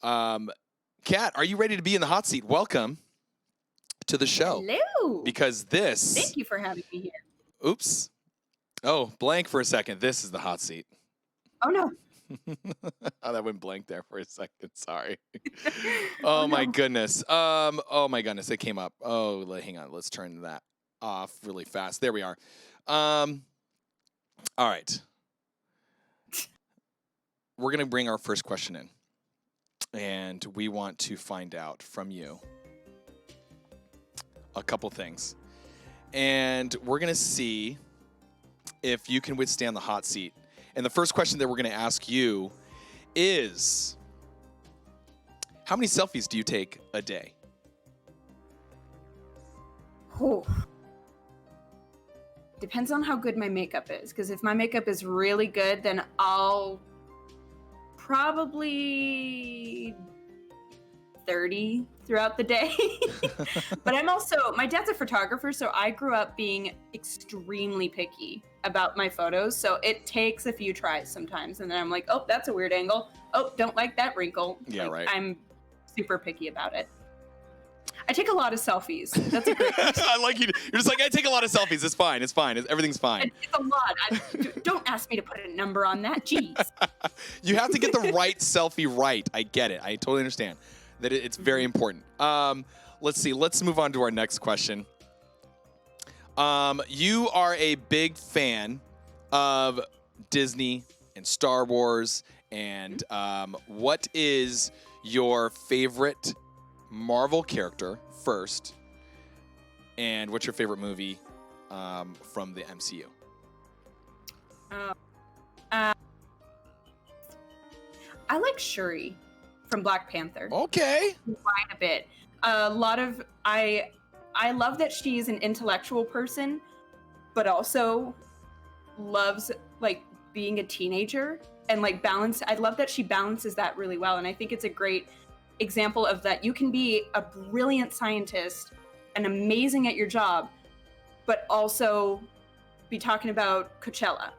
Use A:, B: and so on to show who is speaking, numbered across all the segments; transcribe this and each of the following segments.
A: Kat, are you ready to be in the hot seat? Welcome to the show.
B: Hello.
A: Because this...
B: Thank you for having me here.
A: Oops. Oh, blank for a second. This is the hot seat.
B: Oh, no.
A: Oh, that went blank there for a second. Sorry. Oh, my goodness. Oh, my goodness. It came up. Oh, hang on. Let's turn that off really fast. There we are. All right. We're going to bring our first question in. And we want to find out from you a couple things. And we're going to see if you can withstand the hot seat. And the first question that we're going to ask you is, how many selfies do you take a day?
B: Oh. Depends on how good my makeup is. Because if my makeup is really good, then I'll probably 30 throughout the day. But my dad's a photographer, so I grew up being extremely picky about my photos. So it takes a few tries sometimes. And then I'm like, oh, that's a weird angle. Oh, don't like that wrinkle.
A: Yeah, right.
B: I'm super picky about it. I take a lot of selfies. That's a great question.
A: I like you. You're just like, I take a lot of selfies. It's fine. It's fine. Everything's fine.
B: It's a lot. Don't ask me to put a number on that. Jeez.
A: You have to get the right selfie right. I get it. I totally understand that it's very important. Let's see. Let's move on to our next question. You are a big fan of Disney and Star Wars. And what is your favorite Marvel character first? And what's your favorite movie from the MCU?
B: I like Shuri from Black Panther.
A: Okay.
B: Quite a bit. I love that she's an intellectual person, but also loves like being a teenager and like balance. I love that she balances that really well. And I think it's a great example of that. You can be a brilliant scientist and amazing at your job, but also be talking about Coachella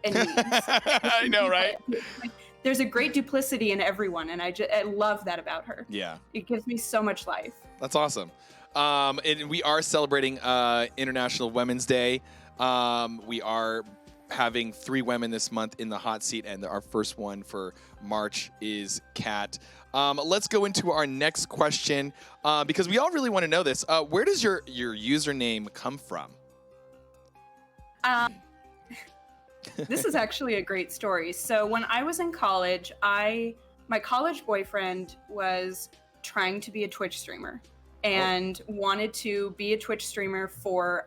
B: and memes.
A: I know, right?
B: Like, there's a great duplicity in everyone, and I love that about her.
A: Yeah.
B: It gives me so much life.
A: That's awesome. And we are celebrating International Women's Day. We are having 3 women this month in the hot seat, and our first one for March is Kat. Let's go into our next question because we all really want to know this. Where does your username come from?
B: This is actually a great story. So when I was in college, my college boyfriend was trying to be a Twitch streamer and wanted to be a Twitch streamer for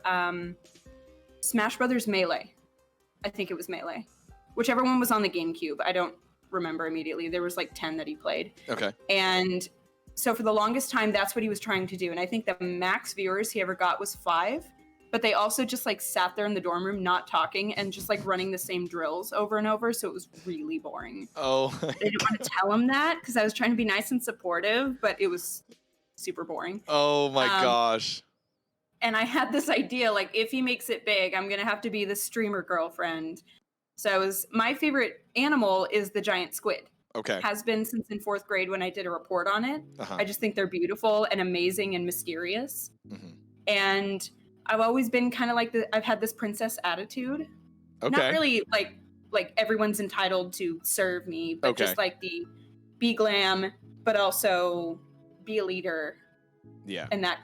B: Smash Brothers Melee. I think it was Melee. Whichever one was on the GameCube. I don't remember immediately. There was like 10 that he played.
A: Okay.
B: And so for the longest time, that's what he was trying to do. And I think the max viewers he ever got was 5. But they also just like sat there in the dorm room not talking and just like running the same drills over and over. So it was really boring.
A: Oh.
B: I didn't want to tell him that because I was trying to be nice and supportive, but it was super boring.
A: Oh my gosh.
B: And I had this idea, like, if he makes it big, I'm going to have to be the streamer girlfriend. So my favorite animal is the giant squid.
A: Okay.
B: Has been since in 4th grade when I did a report on it.
A: Uh-huh.
B: I just think they're beautiful and amazing and mysterious.
A: Mm-hmm.
B: And I've always been kind of like I've had this princess attitude.
A: Okay.
B: Not really like everyone's entitled to serve me, but just like the be glam, but also be a leader.
A: Yeah.
B: And that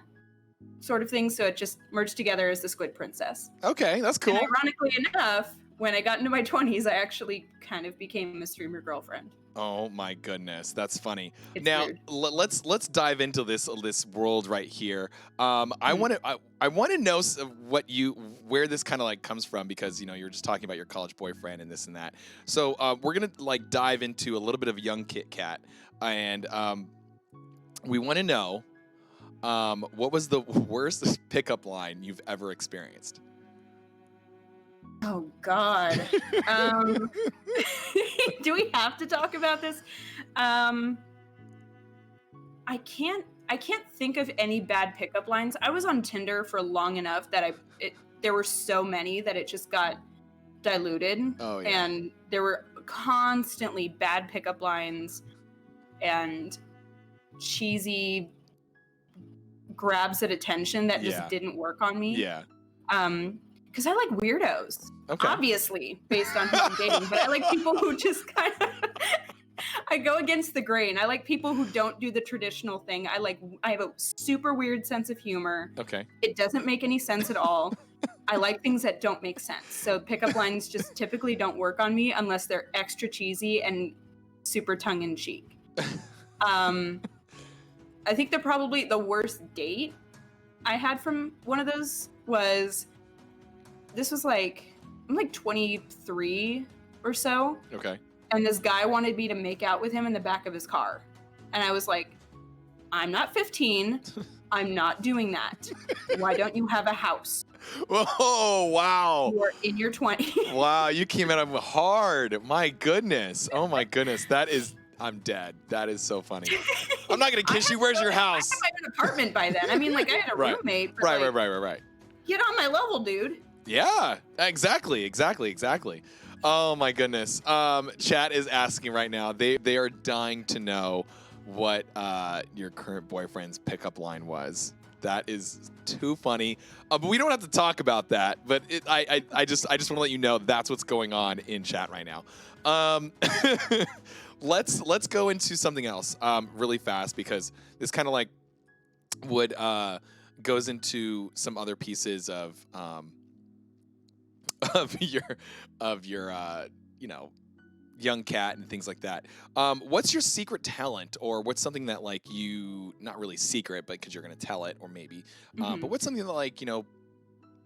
B: sort of thing. So it just merged together as the Squid Princess.
A: Okay, that's cool.
B: And ironically enough, when I got into my 20s, I actually kind of became a streamer girlfriend.
A: Oh my goodness, that's funny.
B: It's
A: now
B: weird.
A: let's dive into this world right here. I want to know where this kind of like comes from because you're just talking about your college boyfriend and this and that. So we're gonna like dive into a little bit of young Kit Kat, and we want to know what was the worst pickup line you've ever experienced?
B: Oh God. Do we have to talk about this? I can't think of any bad pickup lines. I was on Tinder for long enough that there were so many that it just got diluted.
A: Oh, yeah.
B: And there were constantly bad pickup lines. and cheesy grabs at attention that just didn't work on me.
A: Yeah.
B: Because I like weirdos,
A: Okay.
B: obviously, based on who I'm dating, but I like people who just kind of, I go against the grain. I like people who don't do the traditional thing. I have a super weird sense of humor.
A: Okay.
B: It doesn't make any sense at all. I like things that don't make sense. So pickup lines just typically don't work on me unless they're extra cheesy and super tongue-in-cheek. I think probably the worst date I had from one of those was, I'm like 23 or so.
A: Okay.
B: And this guy wanted me to make out with him in the back of his car. And I was like, I'm not 15. I'm not doing that. Why don't you have a house?
A: Oh, wow.
B: You're in your 20s.
A: Wow, you came at him hard. My goodness. Oh, my goodness. I'm dead. That is so funny. I'm not going to kiss you. Where's your house?
B: I had an apartment by then. I mean, like, I had a roommate. But
A: Right.
B: Get on my level, dude.
A: Yeah, exactly. Oh, my goodness. Chat is asking right now. They are dying to know what your current boyfriend's pickup line was. That is too funny. But we don't have to talk about that. But I just want to let you know that's what's going on in chat right now. Let's go into something else really fast, because this kind of like would goes into some other pieces of your young cat and things like that. What's your secret talent, or what's something that like you, not really secret, but because you're gonna tell it, or maybe, but what's something that like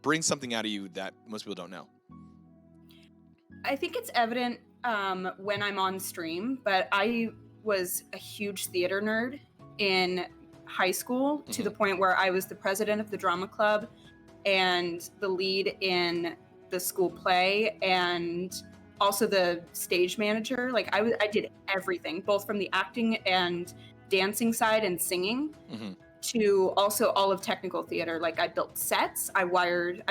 A: brings something out of you that most people don't know?
B: I think it's evident when I'm on stream, but I was a huge theater nerd in high school to the point where I was the president of the drama club and the lead in the school play, and also the stage manager. Like I did everything, both from the acting and dancing side and singing, to also all of technical theater. Like I built sets, I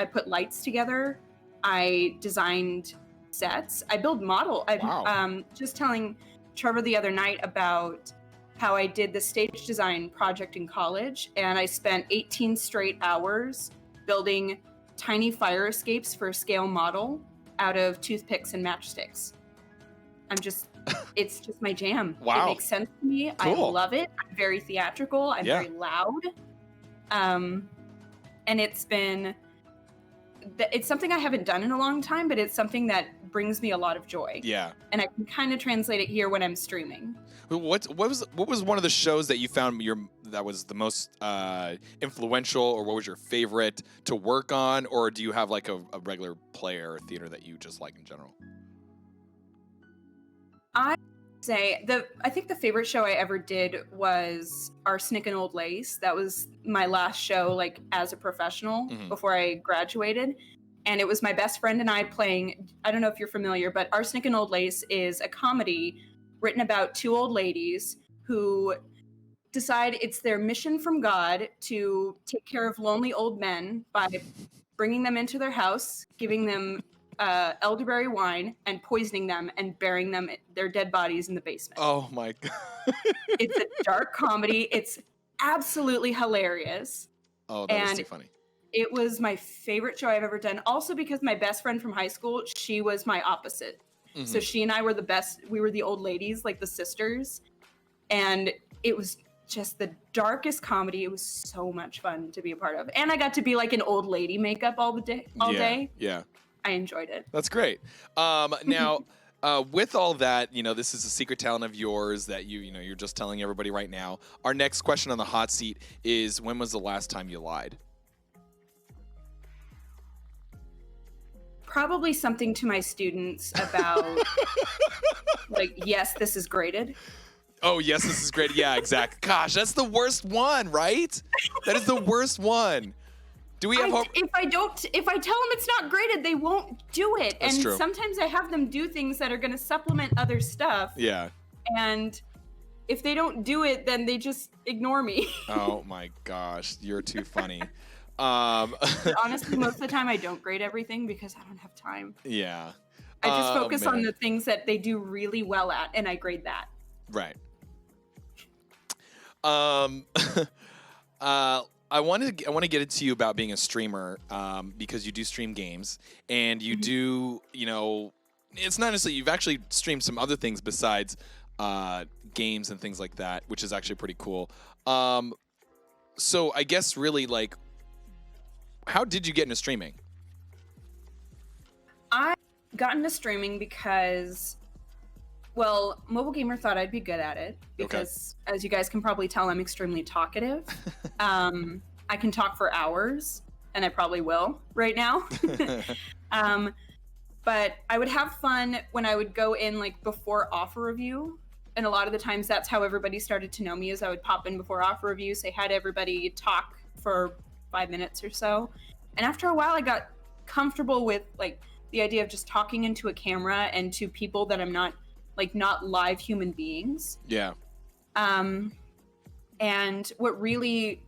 B: put lights together, I designed sets, I build model.
A: Wow.
B: Just telling Trevor the other night about how I did the stage design project in college, and I spent 18 straight hours building tiny fire escapes for a scale model out of toothpicks and matchsticks. It's just my jam.
A: Wow.
B: It makes sense to me.
A: Cool.
B: I love it. I'm very theatrical. I'm very loud. And it's something I haven't done in a long time, but it's something that brings me a lot of joy.
A: Yeah.
B: And I can kind of translate it here when I'm streaming.
A: What was one of the shows that you found that was the most influential, or what was your favorite to work on, or do you have like a regular play or theater that you just like in general?
B: I think the favorite show I ever did was Arsenic and Old Lace. That was my last show, like as a professional before I graduated. And it was my best friend and I playing, I don't know if you're familiar, but Arsenic and Old Lace is a comedy written about two old ladies who decide it's their mission from God to take care of lonely old men by bringing them into their house, giving them elderberry wine, and poisoning them and burying their dead bodies in the basement.
A: Oh my God.
B: It's a dark comedy. It's absolutely hilarious.
A: Oh, that is too funny.
B: It was my favorite show I've ever done. Also because my best friend from high school, she was my opposite. So she and I were the best. We were the old ladies, like the sisters. And it was just the darkest comedy. It was so much fun to be a part of. And I got to be like an old lady makeup all day.
A: Yeah.
B: I enjoyed it.
A: That's great. Now, with all that, this is a secret talent of yours that you're just telling everybody right now. Our next question on the hot seat is, when was the last time you lied?
B: Probably something to my students about, like, yes, this is graded.
A: Oh, yes, this is great. Yeah, exactly. Gosh, that's the worst one, right? That is the worst one. Do we have hope?
B: If I tell them it's not graded, they won't do it.
A: That's true.
B: Sometimes I have them do things that are going to supplement other stuff.
A: Yeah.
B: And if they don't do it, then they just ignore me.
A: Oh my gosh, you're too funny.
B: Honestly, most of the time I don't grade everything because I don't have time.
A: Yeah.
B: I just focus on the things that they do really well at, and I grade that.
A: Right. Um, I want to get into you about being a streamer, because you do stream games and you
B: Mhm.
A: do, it's not necessarily, you've actually streamed some other things besides games and things like that, which is actually pretty cool. Um, so I guess really like, how did you get into streaming?
B: I got into streaming because, well, Mobile Gamer thought I'd be good at it
A: Okay.
B: because, as you guys can probably tell, I'm extremely talkative. I can talk for hours, and I probably will right now. um, but I would have fun when I would go in like before offer review. And a lot of the times that's how everybody started to know me is I would pop in before offer review, say hi to everybody, talk for 5 minutes or so. And after a while I got comfortable with like the idea of just talking into a camera and to people that I'm not live human beings.
A: Yeah.
B: Um and what really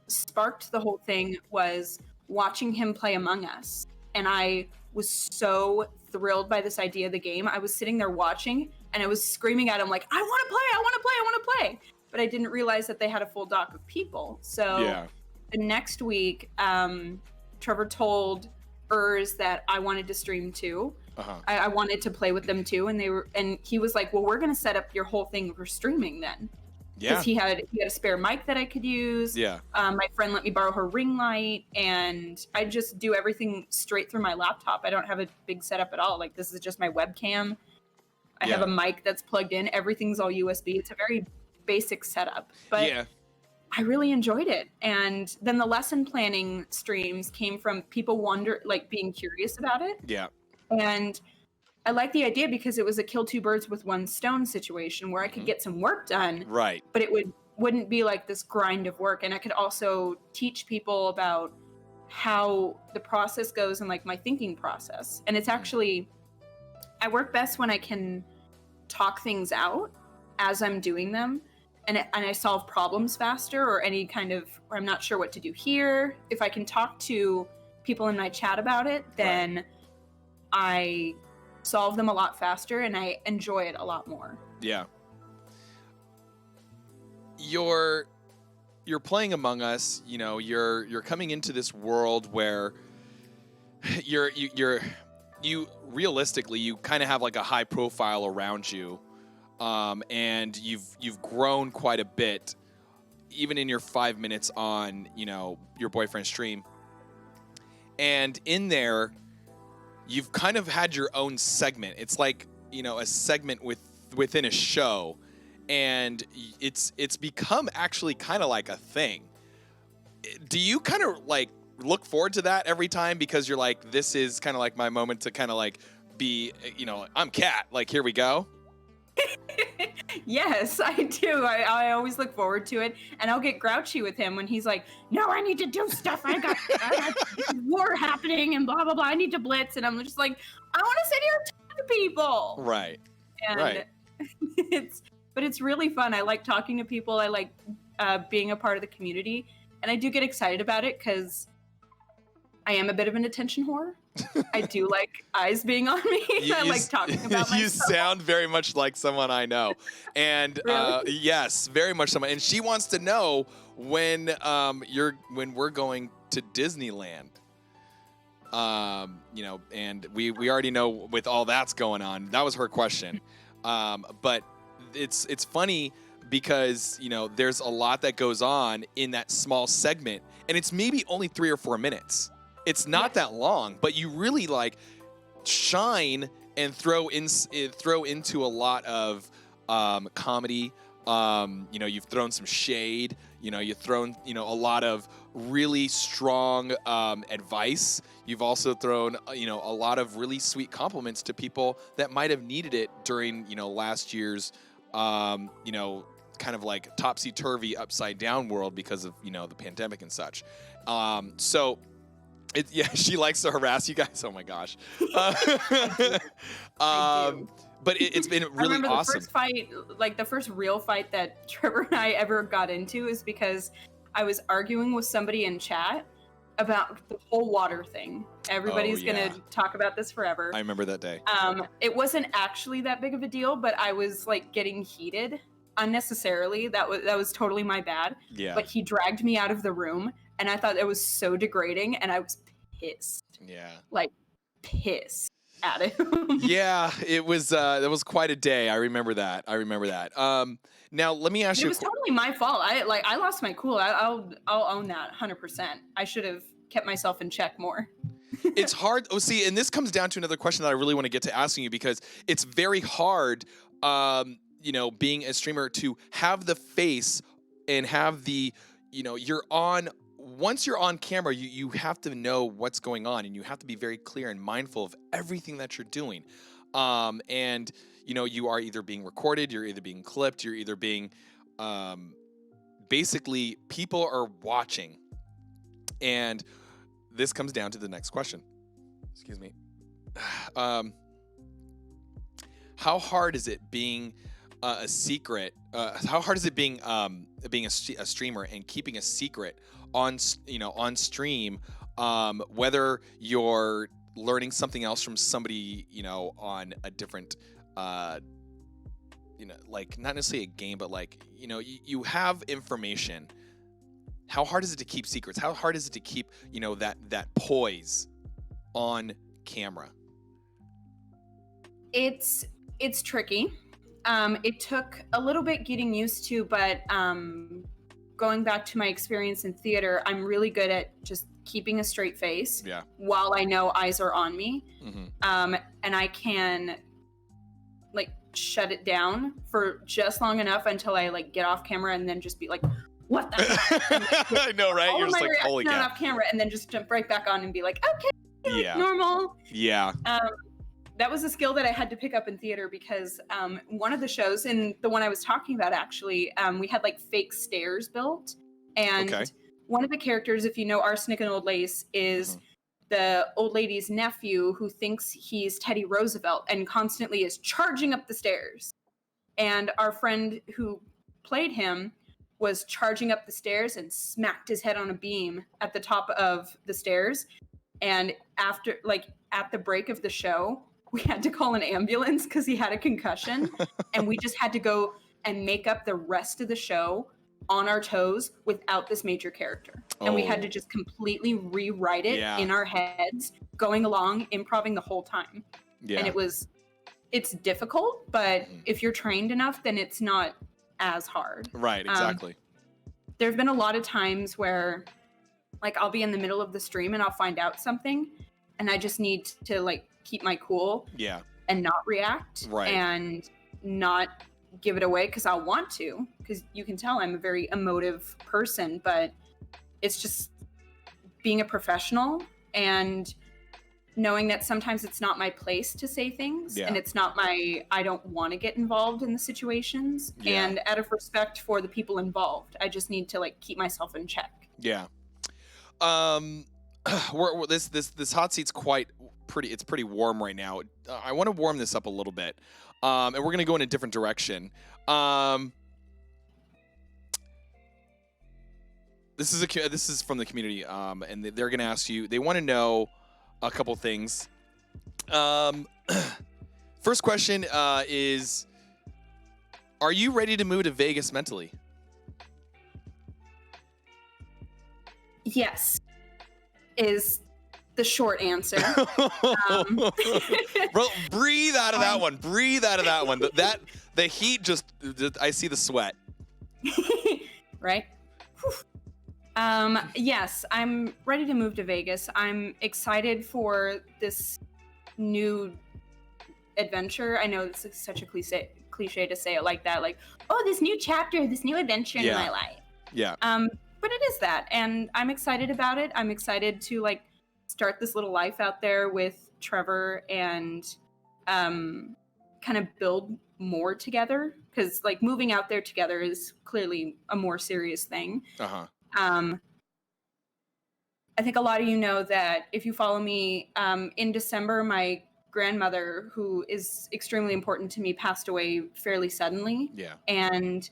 B: sparked the whole thing was watching him play Among Us. And I was so thrilled by this idea of the game. I was sitting there watching and I was screaming at him like, I want to play, I want to play, I want to play. But I didn't realize that they had a full dock of people. So
A: Yeah.
B: the next week, Trevor told Urs that I wanted to stream too.
A: Uh-huh.
B: I wanted to play with them too. And he was like, well, we're going to set up your whole thing for streaming then.
A: Yeah.
B: Because he had a spare mic that I could use.
A: Yeah.
B: My friend let me borrow her ring light, and I just do everything straight through my laptop. I don't have a big setup at all. Like, this is just my webcam. I have a mic that's plugged in. Everything's all USB. It's a very basic setup, but
A: Yeah.
B: I really enjoyed it. And then the lesson planning streams came from people being curious about it.
A: Yeah.
B: And I like the idea because it was a kill two birds with one stone situation where I could get some work done,
A: Right.
B: but it wouldn't be like this grind of work. And I could also teach people about how the process goes and like my thinking process. And it's actually, I work best when I can talk things out as I'm doing them. And I solve problems faster or any kind of, or I'm not sure what to do here. If I can talk to people in my chat about it, then I solve them a lot faster and I enjoy it a lot more.
A: Yeah. You're playing Among Us, you're coming into this world where you realistically you kind of have like a high profile around you. And you've grown quite a bit even in your 5 minutes on, your boyfriend's stream. And in there you've kind of had your own segment. It's like, a segment within a show, and it's become actually kind of like a thing. Do you kind of like look forward to that every time because you're like, this is kind of like my moment to kind of like be, I'm Kat, like here we go?
B: Yes, I do. I always look forward to it, and I'll get grouchy with him when he's like, no, I need to do stuff. I got war happening and blah, blah, blah. I need to blitz. And I'm just like, I want to sit here and talk to people.
A: Right.
B: And
A: Right.
B: it's really fun. I like talking to people. I like being a part of the community, and I do get excited about it because I am a bit of an attention whore. I do like eyes being on me. I like talking about myself.
A: You sound very much like someone I know. And
B: Really?
A: yes, very much someone. And she wants to know when we're going to Disneyland. And we already know with all that's going on. That was her question. But it's funny because, there's a lot that goes on in that small segment, and it's maybe only 3 or 4 minutes. It's not that long, but you really like shine and throw into a lot of comedy. You've thrown some shade. You've thrown a lot of really strong advice. You've also thrown a lot of really sweet compliments to people that might have needed it during last year's kind of like topsy-turvy, upside-down world because of the pandemic and such. So. She likes to harass you guys. Oh my gosh.
B: I do.
A: But it's been really
B: I remember
A: awesome.
B: the first fight, like the first real fight that Trevor and I ever got into is because I was arguing with somebody in chat about the whole water thing. Everybody's
A: yeah.
B: gonna talk about this forever.
A: I remember that day.
B: It wasn't actually that big of a deal, but I was like getting heated unnecessarily. That was totally my bad.
A: Yeah.
B: But he dragged me out of the room, and I thought it was so degrading, and I was pissed,
A: Yeah.
B: like pissed at him.
A: Yeah, it was that was quite a day. I remember that. Now let me ask
B: It
A: you
B: was totally my fault. I lost my cool. I'll own that 100%. I should have kept myself in check more.
A: it's hard. Oh, see, and this comes down to another question that I really want to get to asking you, because it's very hard, being a streamer, to have the face and have the, you're on. Once you're on camera, you have to know what's going on, and you have to be very clear and mindful of everything that you're doing. And you are either being recorded, you're either being clipped, you're either being, basically, people are watching. And this comes down to the next question. Excuse me. How hard is it being a secret? How hard is it being a streamer and keeping a secret on stream? Whether you're learning something else from somebody, on a different, like not necessarily a game, but like you have information. How hard is it to keep secrets? How hard is it to keep that poise on camera?
B: It's tricky. It took a little bit getting used to, but going back to my experience in theater, I'm really good at just keeping a straight face.
A: Yeah.
B: While I know eyes are on me.
A: Mm-hmm.
B: And I can like shut it down for just long enough until I like get off camera, and then just be like, what the heck?
A: I know, right?
B: All
A: You're
B: of
A: just
B: my
A: like, holy
B: reaction
A: cow.
B: off camera, and then just jump right back on and be like, okay,
A: Yeah.
B: normal.
A: Yeah.
B: That was a skill that I had to pick up in theater, because one of the shows, and the one I was talking about actually, we had like fake stairs built, and
A: Okay.
B: one of the characters, if you know Arsenic and Old Lace, is the old lady's nephew who thinks he's Teddy Roosevelt and constantly is charging up the stairs. And our friend who played him was charging up the stairs and smacked his head on a beam at the top of the stairs. And after, like, at the break of the show, we had to call an ambulance because he had a concussion. And we just had to go and make up the rest of the show on our toes without this major character. And we had to just completely rewrite it in our heads, going along, improvising the whole time.
A: Yeah.
B: And it's difficult, but if you're trained enough, then it's not as hard.
A: Right, exactly.
B: There've been a lot of times where, like, I'll be in the middle of the stream and I'll find out something, and I just need to like keep my cool.
A: Yeah.
B: And not react.
A: Right.
B: And not give it away, because I'll want to, because you can tell I'm a very emotive person, but it's just being a professional and knowing that sometimes it's not my place to say things, and it's not I don't want to get involved in the situations, and out of respect for the people involved, I just need to like keep myself in check.
A: Yeah. This hot seat's quite pretty. It's pretty warm right now. I want to warm this up a little bit, and we're gonna go in a different direction. This is from the community, and they're gonna ask you. They want to know a couple things. First question is, are you ready to move to Vegas mentally?
B: Yes, is the short answer.
A: Bro, breathe out of that one. Breathe out of that one. The heat just I see the sweat.
B: Right? Yes, I'm ready to move to Vegas. I'm excited for this new adventure. I know this is such a cliche to say it like that, like, oh, this new chapter, this new adventure in my life.
A: Yeah.
B: But it is that, and I'm excited about it. I'm excited to like start this little life out there with Trevor, and kind of build more together, because like moving out there together is clearly a more serious thing. I think a lot of you know that if you follow me, in December, my grandmother, who is extremely important to me, passed away fairly suddenly.
A: Yeah.
B: And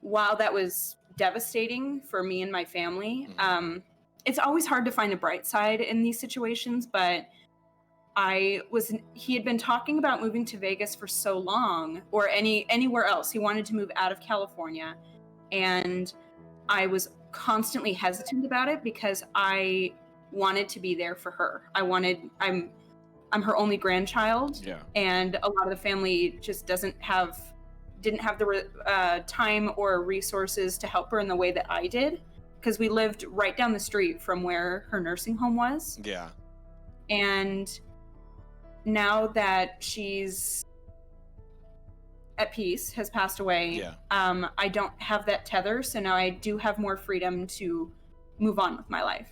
B: while that was devastating for me and my family, it's always hard to find a bright side in these situations, but he had been talking about moving to Vegas for so long, or anywhere else. He wanted to move out of California, and I was constantly hesitant about it because I wanted to be there for her. I'm her only grandchild,
A: Yeah.
B: and a lot of the family just didn't have the time or resources to help her in the way that I did, because we lived right down the street from where her nursing home was.
A: Yeah.
B: And now that she's at peace, has passed away,
A: Yeah.
B: I don't have that tether, so now I do have more freedom to move on with my life.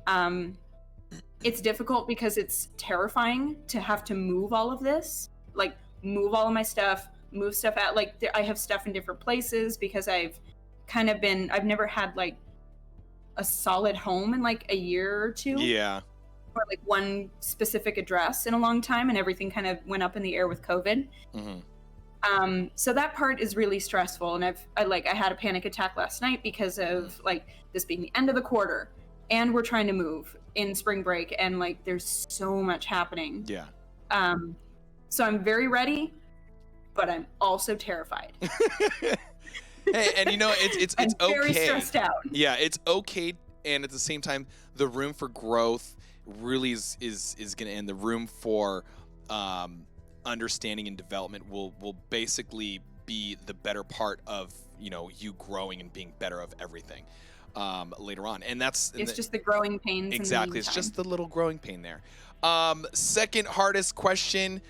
A: Mm-hmm.
B: It's difficult because it's terrifying to have to move all of this, like move all of my stuff, move stuff out. Like I have stuff in different places because I've never had like a solid home in like a year or two.
A: Yeah.
B: Or like one specific address in a long time, and everything kind of went up in the air with COVID.
A: Mm-hmm.
B: So that part is really stressful, and I had a panic attack last night because of like this being the end of the quarter, and we're trying to move in spring break, and like there's so much happening.
A: Yeah.
B: So I'm very ready, but I'm also terrified.
A: Hey, and you know, it's
B: I'm
A: okay.
B: very stressed out.
A: Yeah, it's okay, and at the same time, the room for growth really is going to end. The room for understanding and development will basically be the better part of, you know, you growing and being better of everything later on, and it's
B: just the growing pains.
A: Exactly, it's just the little growing pain there. Second hardest question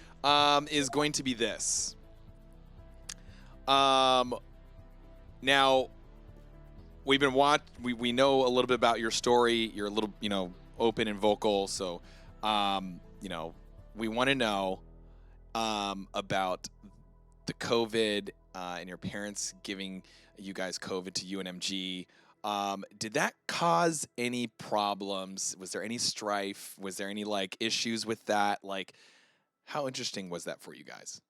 A: is going to be this. Now, we've been we know a little bit about your story. You're a little, you know, open and vocal. So, you know, we want to know about the COVID and your parents giving you guys COVID to UNMG. Did that cause any problems? Was there any strife? Was there any like issues with that? Like, how interesting was that for you guys?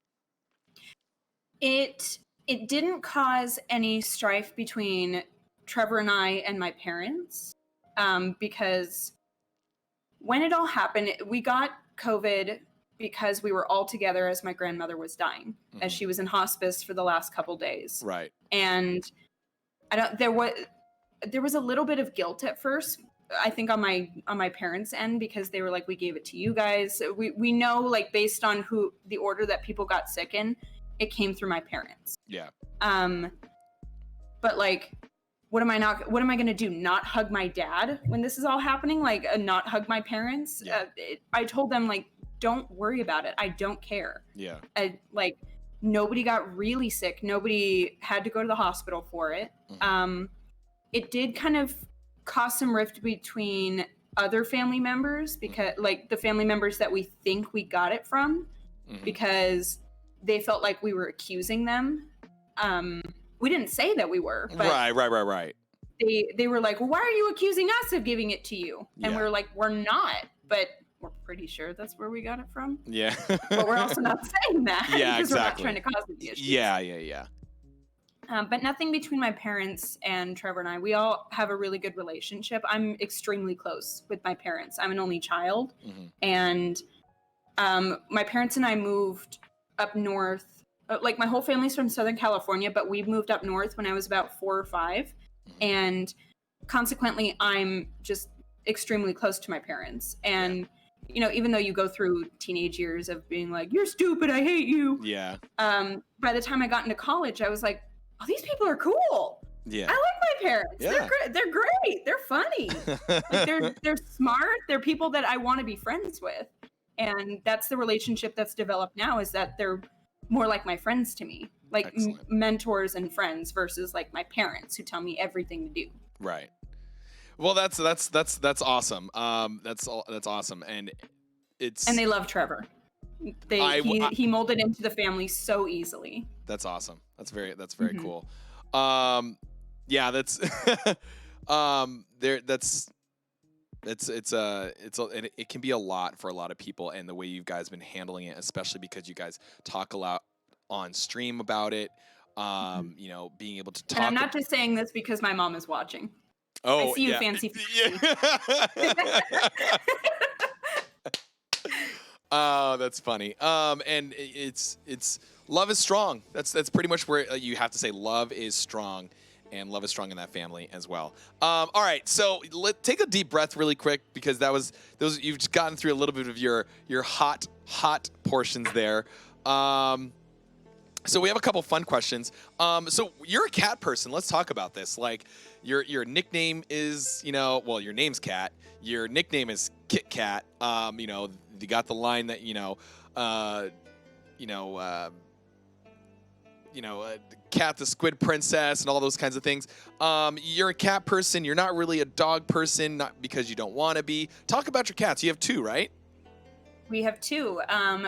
B: It didn't cause any strife between Trevor and I and my parents, because when it all happened, we got COVID because we were all together as my grandmother was dying, as she was in hospice for the last couple days.
A: Right.
B: And there was a little bit of guilt at first, I think on my parents' end, because they were like, we gave it to you guys. We know, like, based on the order that people got sick in, it came through my parents.
A: Yeah.
B: But like, what am I going to do? Not hug my dad when this is all happening? Like, not hug my parents?
A: Yeah.
B: I told them, like, don't worry about it. I don't care.
A: Yeah.
B: Like, nobody got really sick. Nobody had to go to the hospital for it.
A: Mm-hmm.
B: It did kind of cause some rift between other family members, because like the family members that we think we got it from, because they felt like we were accusing them. We didn't say that we were, but
A: right.
B: They were like, well, why are you accusing us of giving it to you? And we were like, we're not, but we're pretty sure that's where we got it from.
A: Yeah.
B: But we're also not saying that,
A: yeah,
B: because
A: exactly.
B: we're not trying to cause any issues.
A: Yeah.
B: But nothing between my parents and Trevor and I. We all have a really good relationship. I'm extremely close with my parents. I'm an only child. And my parents and I moved up north. Like, my whole family's from Southern California, but we moved up north when I was about 4 or 5. And consequently, I'm just extremely close to my parents. And, you know, even though you go through teenage years of being like, you're stupid, I hate you.
A: Yeah.
B: By the time I got into college, I was like, oh, these people are cool.
A: Yeah.
B: I like my parents.
A: Yeah.
B: They're great. They're funny. Like, they're smart. They're people that I want to be friends with. And that's the relationship that's developed now, is that they're more like my friends to me, like mentors and friends, versus like my parents who tell me everything to do.
A: Right. Well, that's awesome. That's awesome. And
B: they love Trevor. He molded into the family so easily. That's
A: awesome. That's very cool. Yeah, that's it can be a lot for a lot of people, and the way you guys been handling it, especially because you guys talk a lot on stream about it. You know, being able to talk.
B: And I'm not just saying this because my mom is watching.
A: Oh,
B: I see you, fancy.
A: Oh, that's funny. And it's love is strong. That's pretty much where you have to say love is strong, and love is strong in that family as well. All right, so take a deep breath really quick because those you've just gotten through a little bit of your hot portions there. So we have a couple fun questions. So you're a cat person. Let's talk about this. Like your nickname is, well, your name's Cat. Your nickname is Kit Kat. You got the line that Cat the Squid Princess and all those kinds of things. You're a cat person. You're not really a dog person, not because you don't want to be. Talk about your cats. You have two, right?
B: We have two.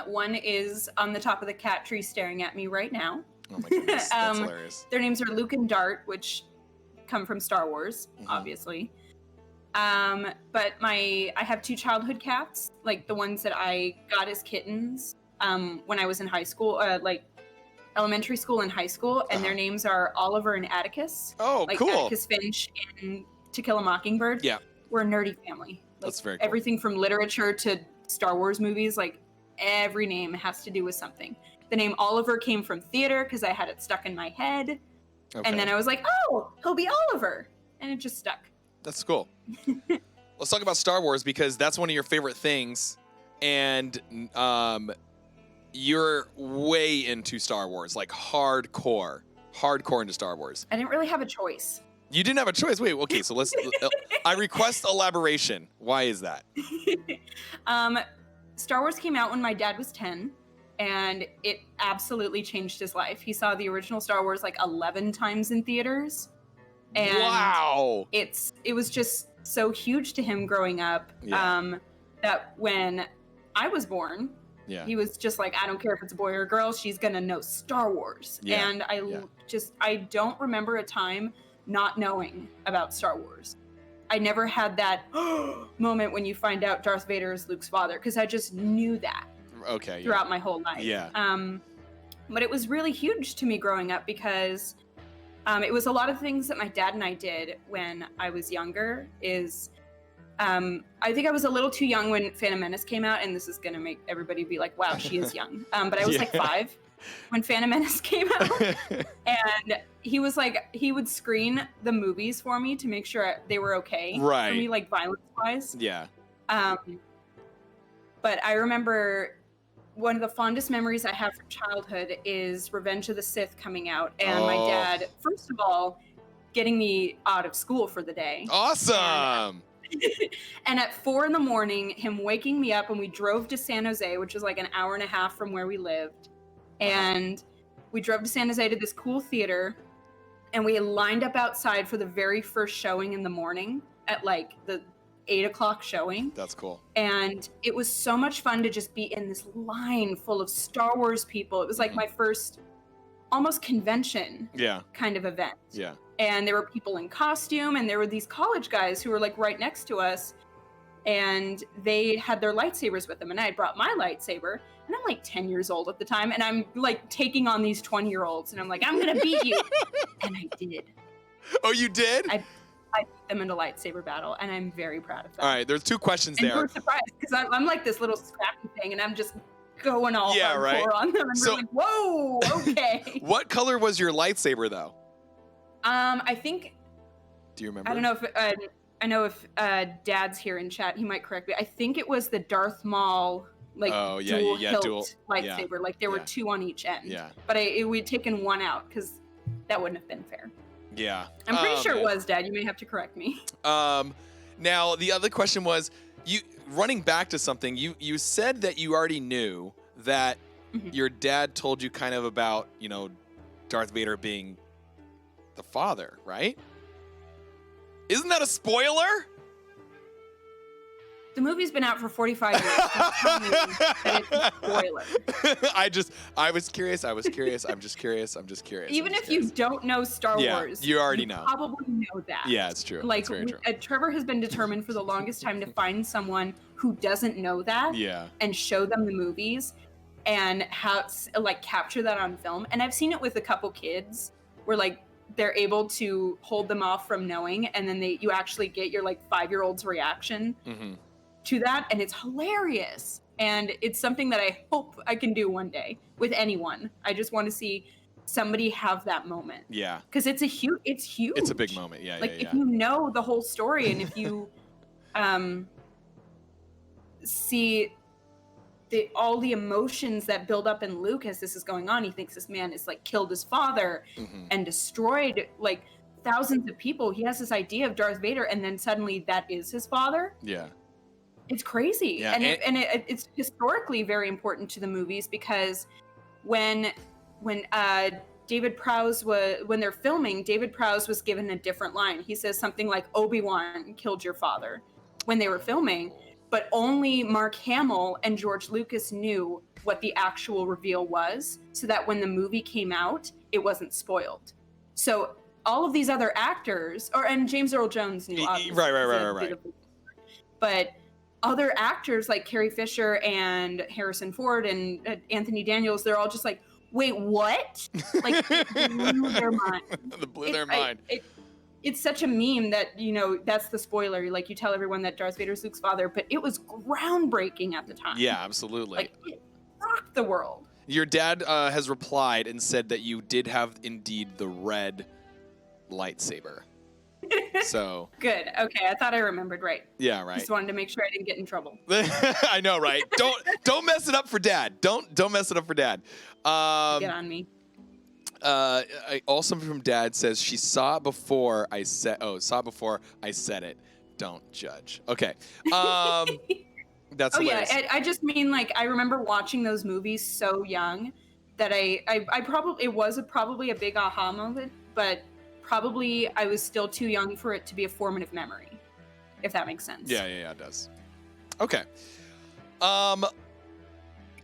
B: One is on the top of the cat tree staring at me right now.
A: Oh my goodness, that's hilarious.
B: Their names are Luke and Dart, which come from Star Wars, obviously. But I have two childhood cats, like the ones that I got as kittens when I was in high school, like elementary school and high school, and their names are Oliver and Atticus.
A: Oh,
B: like
A: cool.
B: Atticus Finch in To Kill a Mockingbird.
A: Yeah.
B: We're a nerdy family.
A: That's very cool.
B: Everything from literature to Star Wars movies, like every name has to do with something. The name Oliver came from theater because I had it stuck in my head. Okay. And then I was like, oh, he'll be Oliver. And it just stuck.
A: That's cool. Let's talk about Star Wars because that's one of your favorite things. And you're way into Star Wars, like hardcore into Star Wars.
B: I didn't really have a choice.
A: You didn't have a choice? Wait, okay, so let's... I request elaboration. Why is that?
B: Star Wars came out when my dad was 10, and it absolutely changed his life. He saw the original Star Wars like 11 times in theaters. And
A: wow!
B: It was just so huge to him growing up that when I was born, he was just like, I don't care if it's a boy or a girl, she's gonna know Star Wars. Yeah. And I don't remember a time not knowing about Star Wars. I never had that moment when you find out Darth Vader is Luke's father, because I just knew that throughout my whole life.
A: Yeah.
B: But it was really huge to me growing up because it was a lot of things that my dad and I did when I was younger. I think I was a little too young when Phantom Menace came out, and this is going to make everybody be like, wow, she is young. But I was like 5 when Phantom Menace came out. And he was like, he would screen the movies for me to make sure they were okay for me, like violence-wise.
A: Yeah.
B: But I remember one of the fondest memories I have from childhood is Revenge of the Sith coming out. And my dad, first of all, getting me out of school for the day.
A: Awesome!
B: And at 4 a.m, him waking me up, and we drove to San Jose, which was like an hour and a half from where we lived. And we drove to San Jose to this cool theater, and we lined up outside for the very first showing in the morning at like the 8 o'clock showing.
A: That's cool.
B: And it was so much fun to just be in this line full of Star Wars people. It was like my first almost convention kind of event.
A: Yeah.
B: And there were people in costume, and there were these college guys who were like right next to us, and they had their lightsabers with them, and I had brought my lightsaber, and I'm like 10 years old at the time, and I'm like taking on these 20-year-olds, and I'm like, I'm gonna beat you. And I did.
A: Oh, you did?
B: I beat them in a lightsaber battle, and I'm very proud of that.
A: All right, there's 2 questions there.
B: And we're surprised because I'm like this little scrappy thing, and I'm just going all hardcore on them, and we're like, whoa, okay.
A: What color was your lightsaber though?
B: I think.
A: Do you remember?
B: I don't know if I know if Dad's here in chat, he might correct me. I think it was the Darth Maul dual hilt lightsaber. Yeah. Like there were 2 on each end. Yeah. But we'd taken one out because that wouldn't have been fair.
A: Yeah.
B: I'm pretty sure it was, Dad. You may have to correct me.
A: Now the other question was, you running back to something. You said that you already knew that your dad told you kind of about Darth Vader being the father, right? Isn't that a spoiler?
B: The movie's been out for 45 years. Don't tell me that it's a spoiler.
A: I was curious. I'm just curious.
B: Even if you don't know Star Wars,
A: you already know.
B: Probably know that.
A: Yeah, it's true.
B: Like,
A: it's very true.
B: Trevor has been determined for the longest time to find someone who doesn't know that and show them the movies and capture that on film. And I've seen it with a couple kids where they're able to hold them off from knowing, and then you actually get your 5-year-old's reaction to that, and it's hilarious. And it's something that I hope I can do one day with anyone. I just want to see somebody have that moment.
A: Yeah.
B: Because it's huge.
A: It's a big moment. Yeah,
B: Like,
A: yeah.
B: if you know the whole story, and if you see all the emotions that build up in Luke as this is going on. He thinks this man has like killed his father and destroyed like thousands of people. He has this idea of Darth Vader, and then suddenly that is his father.
A: Yeah.
B: It's crazy.
A: Yeah,
B: and it's historically very important to the movies, because when David Prowse when they're filming, David Prowse was given a different line. He says something like, Obi-Wan killed your father, when they were filming. But only Mark Hamill and George Lucas knew what the actual reveal was, so that when the movie came out, it wasn't spoiled. So all of these other actors, and James Earl Jones knew, obviously.
A: Right.
B: But other actors like Carrie Fisher and Harrison Ford and Anthony Daniels, they're all just like, wait, what? Like, it blew their mind. It's such a meme that, you know, that's the spoiler. Like, you tell everyone that Darth Vader's Luke's father, but it was groundbreaking at the time.
A: Yeah, absolutely.
B: Like, it rocked the world.
A: Your dad has replied and said that you did have indeed the red lightsaber. So
B: good. Okay, I thought I remembered right.
A: Yeah, right.
B: Just wanted to make sure I didn't get in trouble.
A: I know, right? Don't mess it up for Dad. Don't mess it up for Dad.
B: Get on me.
A: Also from Dad says she saw it before I said. Oh, saw it before I said it. Don't judge. Okay. That's hilarious.
B: Yeah. I just mean, like, I remember watching those movies so young that I probably, it was probably a big aha moment, but probably I was still too young for it to be a formative memory, if that makes sense.
A: Yeah, it does. Okay.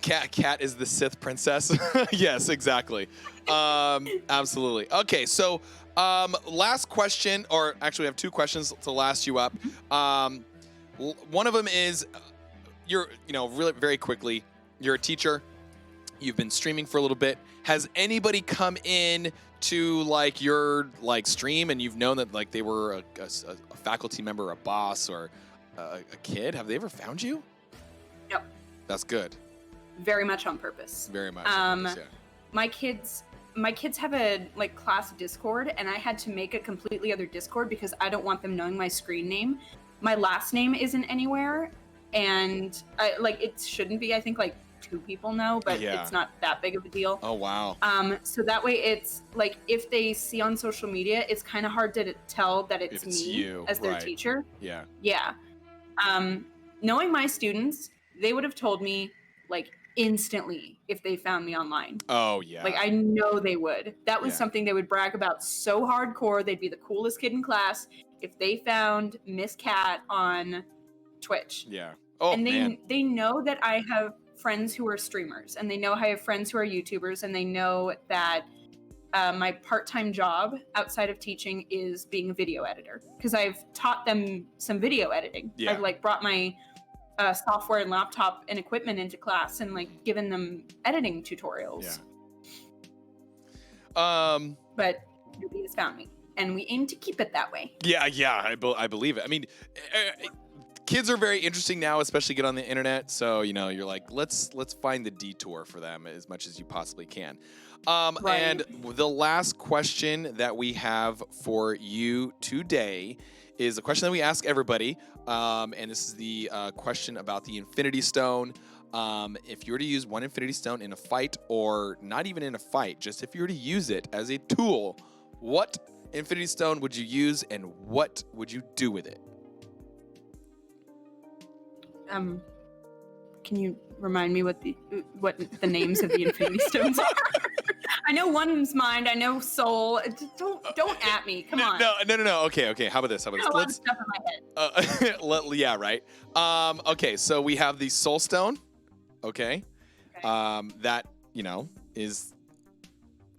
A: Cat is the Sith princess. Yes, exactly. Absolutely. Okay, so last question, or actually, I have two questions to last you up. One of them is, really very quickly, you're a teacher. You've been streaming for a little bit. Has anybody come in to like your stream and you've known that like they were a faculty member, a boss, or a kid? Have they ever found you?
B: No.
A: That's good.
B: Very much on purpose.
A: Very much on purpose, yeah.
B: My kids have a class Discord, and I had to make a completely other Discord because I don't want them knowing my screen name. My last name isn't anywhere, and it shouldn't be. I think 2 people know, but it's not that big of a deal.
A: Oh, wow.
B: So that way it's like, if they see on social media, it's kind of hard to tell that it's me
A: you,
B: as their teacher.
A: Yeah.
B: Yeah. Knowing my students, they would have told me instantly if they found me online.
A: Oh, yeah.
B: I know they would. That was something they would brag about so hardcore. They'd be the coolest kid in class if they found Miss Cat on Twitch.
A: Yeah. Oh,
B: and
A: man.
B: They know that I have friends who are streamers, and they know I have friends who are YouTubers, and they know that my part-time job outside of teaching is being a video editor, because I've taught them some video editing.
A: Yeah.
B: I've brought my software and laptop and equipment into class and given them editing tutorials.
A: Yeah.
B: But nobody has found me, and we aim to keep it that way.
A: Yeah, I believe it. I mean, kids are very interesting now, especially get on the internet. So you're like, let's find the detour for them as much as you possibly can.
B: Right.
A: And the last question that we have for you today is a question that we ask everybody. And this is the question about the Infinity Stone. If you were to use one Infinity Stone in a fight, or not even in a fight, just if you were to use it as a tool, what Infinity Stone would you use, and what would you do with it?
B: Can you remind me what the names of the Infinity Stones are? I know one's mind. I know soul. Don't at me. Come on.
A: No. Okay. How about this?
B: There's a lot of stuff in my head.
A: Yeah, right. Okay, so we have the Soul Stone. Okay. That is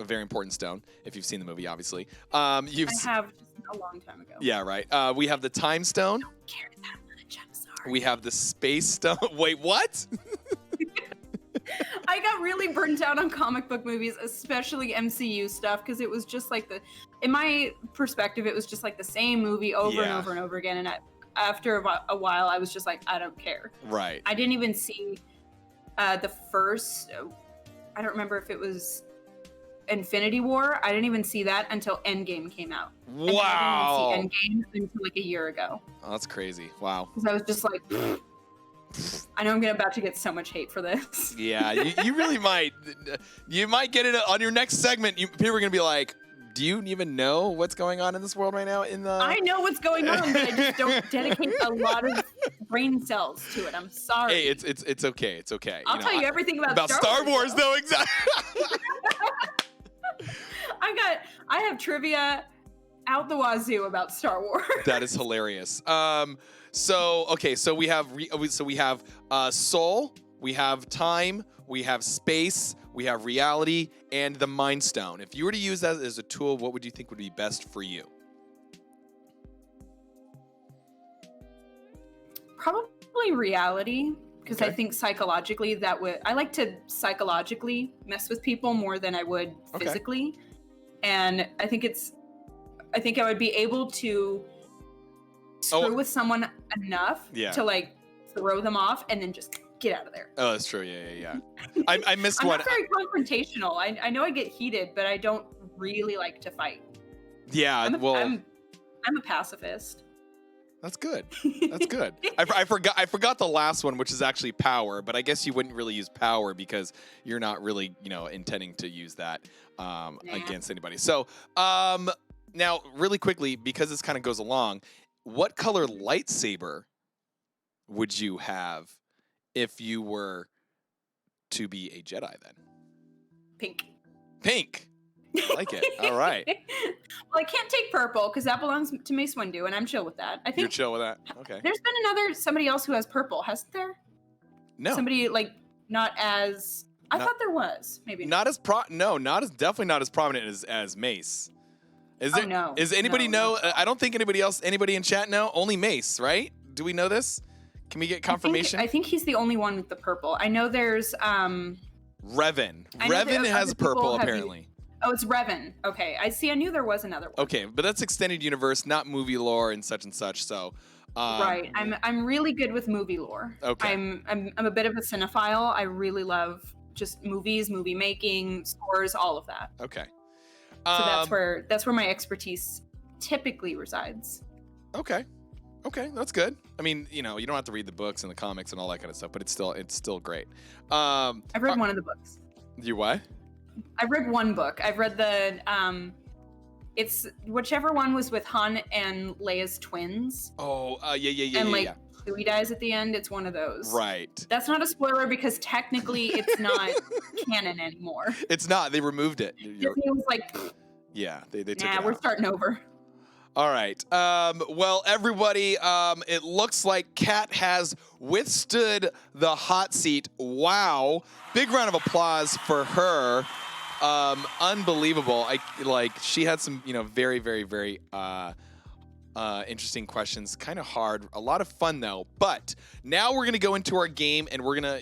A: a very important stone. If you've seen the movie, obviously. I
B: have just a long time ago.
A: Yeah, right. We have the Time Stone.
B: I don't care that much. I'm sorry.
A: We have the Space Stone. Wait, what?
B: I got really burnt out on comic book movies, especially MCU stuff, because it was just in my perspective, it was just the same movie over and over and over again. And after a while, I was just like, I don't care.
A: Right.
B: I didn't even see The first, I don't remember if it was Infinity War. I didn't even see that until Endgame came out.
A: Wow.
B: And I didn't even see Endgame until like a year ago.
A: Oh, that's crazy. Wow.
B: Because I was just like, I know I'm about to get so much hate for this.
A: Yeah, you really might. You might get it on your next segment. People are going to be like, do you even know what's going on in this world right now?
B: I know what's going on, but I just don't dedicate a lot of brain cells to it. I'm sorry.
A: Hey, it's okay. It's okay.
B: I'll tell you everything about
A: Star Wars though. Exactly.
B: I have trivia out the wazoo about Star Wars.
A: That is hilarious. So we have soul, we have time, we have space, we have reality, and the Mind Stone. If you were to use that as a tool, what would you think would be best for you?
B: Probably reality, because
A: Okay.
B: I think psychologically I like to psychologically mess with people more than I would
A: Okay.
B: physically. And I think I would be able to screw with someone enough to like throw them off and then just get out of there.
A: Oh, that's true. Yeah. I missed
B: I'm
A: one.
B: not very confrontational. I know I get heated, but I don't really like to fight.
A: Yeah,
B: I'm a pacifist.
A: That's good. That's good. I forgot the last one, which is actually power, but I guess you wouldn't really use power because you're not really, intending to use that against anybody. So, now really quickly, because this kind of goes along, what color lightsaber would you have if you were to be a Jedi then?
B: Pink.
A: Pink. I like it. All right.
B: Well, I can't take purple because that belongs to Mace Windu, and I'm chill with that. I think
A: You're chill with that? Okay.
B: There's been somebody else who has purple, hasn't there?
A: No.
B: Somebody not as. I thought there was maybe.
A: Definitely not as prominent as Mace.
B: No.
A: Is anybody know? I don't think anybody in chat know. Only Mace, right? Do we know this? Can we get confirmation?
B: I think he's the only one with the purple. I know there's
A: Revan. Revan has purple apparently.
B: Oh, it's Revan. Okay, I knew there was another one.
A: Okay, but that's extended universe, not movie lore and such. So,
B: right. I'm really good with movie lore.
A: Okay.
B: I'm a bit of a cinephile. I really love just movies, movie making, scores, all of that.
A: Okay.
B: So that's where my expertise typically resides.
A: Okay, that's good. I mean, you don't have to read the books and the comics and all that kind of stuff, but it's still great.
B: I've read one of the books.
A: You what?
B: I've read one book. I've read the it's whichever one was with Han and Leia's twins.
A: Oh, yeah.
B: And
A: yeah.
B: Chewie dies at the end. It's one of those.
A: Right.
B: That's not a spoiler because technically it's not canon anymore.
A: It's not. They removed it.
B: Disney was like,
A: yeah, they took it
B: nah,
A: out.
B: we're starting over.
A: All right. Well, everybody, it looks like Kat has withstood the hot seat. Wow. Big round of applause for her. Unbelievable. She had some, very, very, very interesting questions. Kind of hard. A lot of fun though. But now we're gonna go into our game, and we're gonna,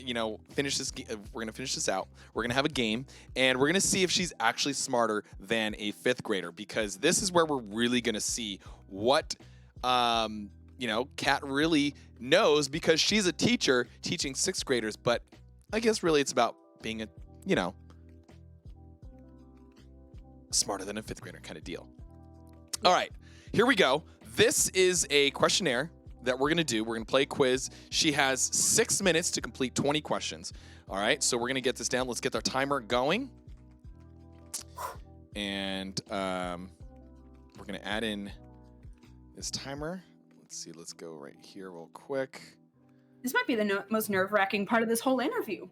A: finish this. We're gonna finish this out. We're gonna have a game, and we're gonna see if she's actually smarter than a 5th grader, because this is where we're really gonna see what, Kat really knows, because she's a teacher teaching 6th graders. But I guess really it's about being a, smarter than a 5th grader kind of deal. All right, here we go. This is a questionnaire that we're going to do. We're going to play a quiz. She has 6 minutes to complete 20 questions. All right, so we're going to get this down. Let's get our timer going. And we're going to add in this timer. Let's see. Let's go right here real quick.
B: This might be the most nerve-wracking part of this whole interview.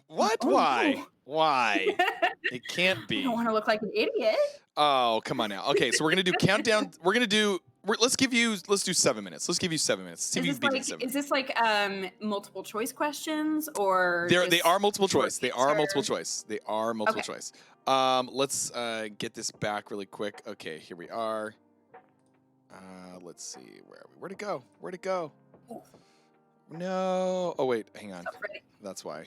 A: What?
B: Oh.
A: Why? Why? It can't be.
B: I don't want to look like an idiot.
A: Oh, come on now. Okay, so we're gonna do countdown. Let's do 7 minutes. Let's give you 7 minutes. See if you can beat 7 minutes.
B: Is this like multiple choice questions, or
A: They are multiple choice. They are
B: answer?
A: multiple choice. They are multiple
B: Okay.
A: choice. Let's get this back really quick. Okay, here we are. Let's see. Where are we? Where'd it go? Where'd it go?
B: Oh.
A: No. Oh wait, hang on.
B: Stop ready.
A: That's why.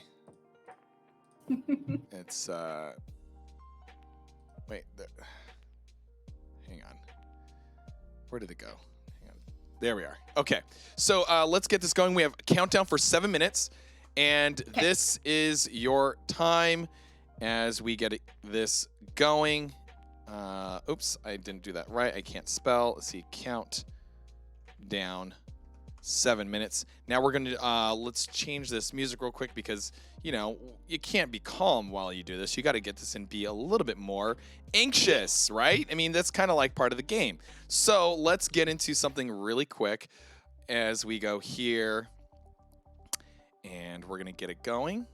A: It's wait. Hang on. Where did it go? Hang on. There we are. Okay. So let's get this going. We have a countdown for 7 minutes, And
B: Okay.
A: this is your time as we get this going. Oops, I didn't do that right. I can't spell. Let's see, count down 7 minutes. Now we're going to, let's change this music real quick because, you know, you can't be calm while you do this. You got to get this and be a little bit more anxious, right? I mean, that's kind of like part of the game. So let's get into something really quick as we go here. And we're going to get it going.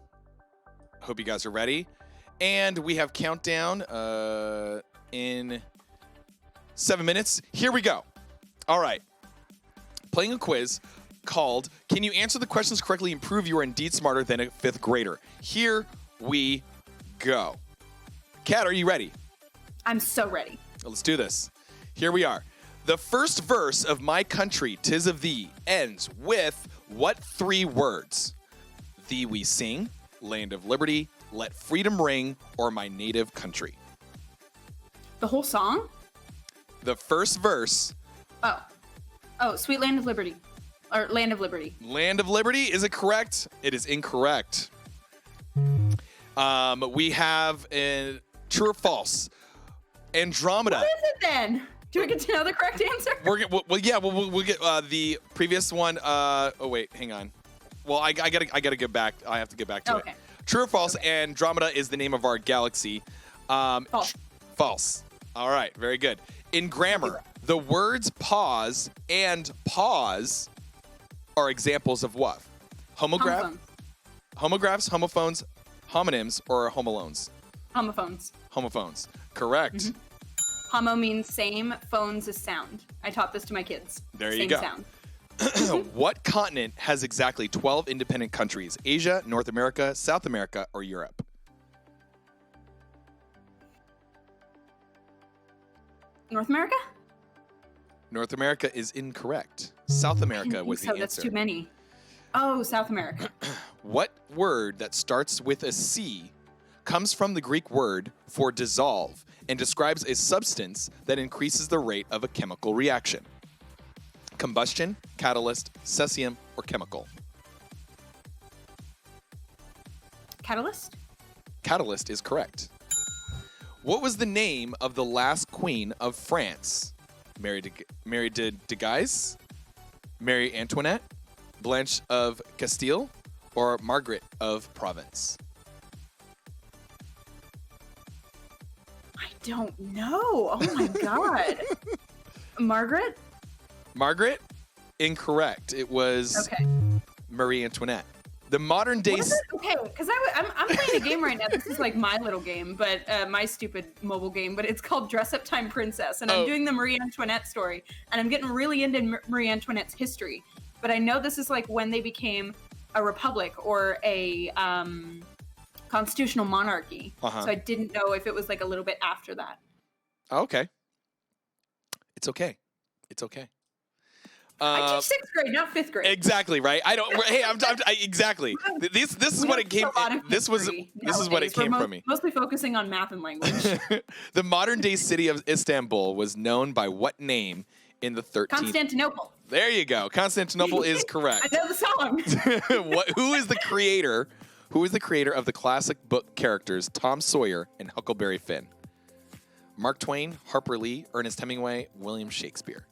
A: Hope you guys are ready. And we have countdown in 7 minutes. Here we go. All right. Playing a quiz called Can You Answer the Questions Correctly and Prove You Are Indeed Smarter Than a Fifth Grader? Here we go. Kat, are you ready?
B: I'm so ready.
A: Let's do this. Here we are. The first verse of My Country, 'Tis of Thee ends with what 3 words? Thee We Sing, Land of Liberty, Let Freedom Ring, or My Native Country?
B: The whole song?
A: The first verse.
B: Oh, Sweet Land of Liberty. Or Land of Liberty.
A: Land of Liberty, is it correct? It is incorrect. We have true or false. Andromeda.
B: What is it then? Do we get to know the correct answer?
A: We'll get the previous one. Oh wait, hang on. Well, I gotta get back. I have to get back to it. True or false? Okay. Andromeda is the name of our galaxy.
B: False.
A: False. All right, very good. In grammar, the words pause and pause are examples of what? Homographs, homophones, homonyms, or homolones?
B: Homophones.
A: Homophones. Correct.
B: Mm-hmm. Homo means same, phones is sound. I taught this to my kids.
A: There you
B: same
A: go.
B: Sound.
A: What continent has exactly 12 independent countries? Asia, North America, South America, or Europe?
B: North America?
A: North America is incorrect. South America was the answer.
B: That's too many. Oh, South America.
A: What word that starts with a C comes from the Greek word for dissolve and describes a substance that increases the rate of a chemical reaction? Combustion, catalyst, cesium, or chemical?
B: Catalyst?
A: Catalyst is correct. What was the name of the last queen of France? Mary de Guise, Mary Antoinette, Blanche of Castile, or Margaret of Provence?
B: I don't know. Oh my god. Margaret?
A: Margaret? Incorrect. It was Marie Antoinette. The modern day.
B: Okay, because I'm playing a game right now. This is like my little game, but my stupid mobile game. But it's called Dress Up Time Princess, and I'm doing the Marie Antoinette story, and I'm getting really into Marie Antoinette's history. But I know this is like when they became a republic or a constitutional monarchy. So I didn't know if it was like a little bit after that.
A: Okay. It's okay. It's okay.
B: I teach 6th grade, not 5th grade.
A: Exactly right. I don't. Hey, exactly. This is what it came. This is what it came from me.
B: Mostly focusing on math and language.
A: The modern day city of Istanbul was known by what name in the 13th?
B: Constantinople.
A: There you go. Constantinople is correct.
B: I know the song.
A: Who is the creator? Who is the creator of the classic book characters Tom Sawyer and Huckleberry Finn? Mark Twain, Harper Lee, Ernest Hemingway, William Shakespeare.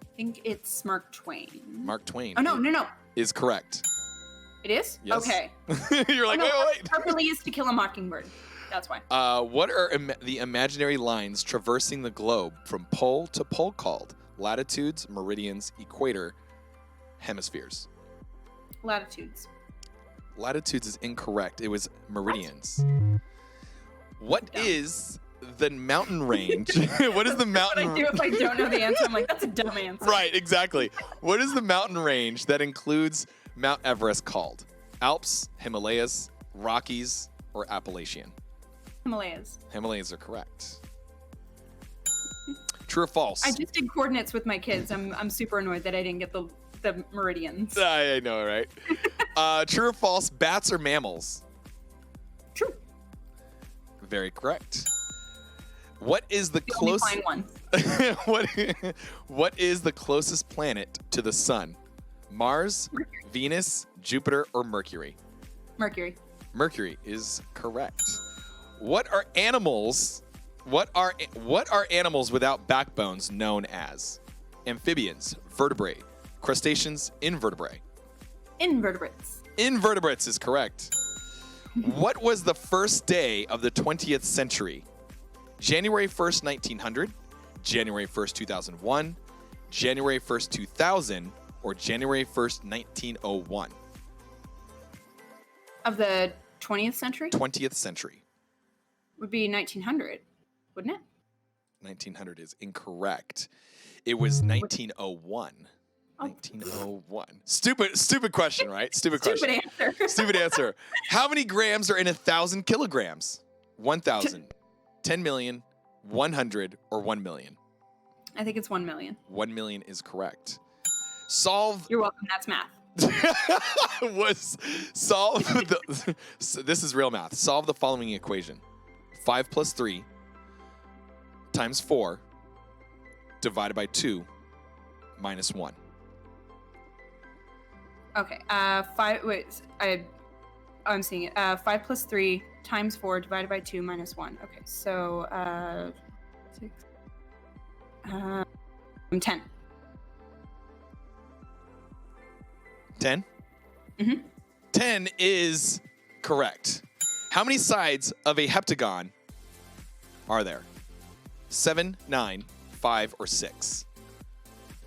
B: I think it's Mark Twain.
A: Mark Twain.
B: Oh, no.
A: Is correct.
B: It is?
A: Yes.
B: Okay.
A: You're like, wait.
B: Harper Lee is To Kill a Mockingbird. That's why.
A: What are the imaginary lines traversing the globe from pole to pole called? Latitudes, meridians, equator, hemispheres.
B: Latitudes.
A: Latitudes is incorrect. It was meridians. What is the mountain range? What is the mountain?
B: What I do if I don't know the answer, I'm like, that's a dumb answer.
A: Right, exactly. What is the mountain range that includes Mount Everest called? Alps, Himalayas, Rockies, or Appalachian?
B: Himalayas.
A: Himalayas are correct. True or false?
B: I just did coordinates with my kids. I'm super annoyed that I didn't get the meridians.
A: I know, right? True or false? Bats are mammals?
B: True.
A: Very correct. What is the closest? What is the closest planet to the sun? Mars,
B: Mercury.
A: Venus, Jupiter, or Mercury?
B: Mercury.
A: Mercury is correct. What are animals without backbones known as? Amphibians, vertebrae, crustaceans, invertebrate.
B: Invertebrates.
A: Invertebrates is correct. What was the first day of the 20th century? January 1st, 1900, January 1st, 2001, January 1st, 2000, or January 1st, 1901?
B: Of the 20th century?
A: 20th century.
B: Would be 1900, wouldn't it?
A: 1900 is incorrect. It was 1901.
B: Oh.
A: 1901. Stupid question, right? Stupid question.
B: Answer.
A: Stupid answer. How many grams are in 1,000 kilograms? 1,000, 10 million, 100, or 1 million?
B: I think it's 1 million.
A: 1 million is correct. Solve.
B: You're welcome. That's math.
A: This is real math. Solve the following equation. 5 plus 3 times 4 divided by 2 minus 1.
B: Okay. I'm seeing it. 5 plus 3 times 4 divided by 2 minus 1. Okay. So 6. 10.
A: 10?
B: Mm-hmm.
A: 10 is correct. How many sides of a heptagon are there? 7, 9, 5, or 6?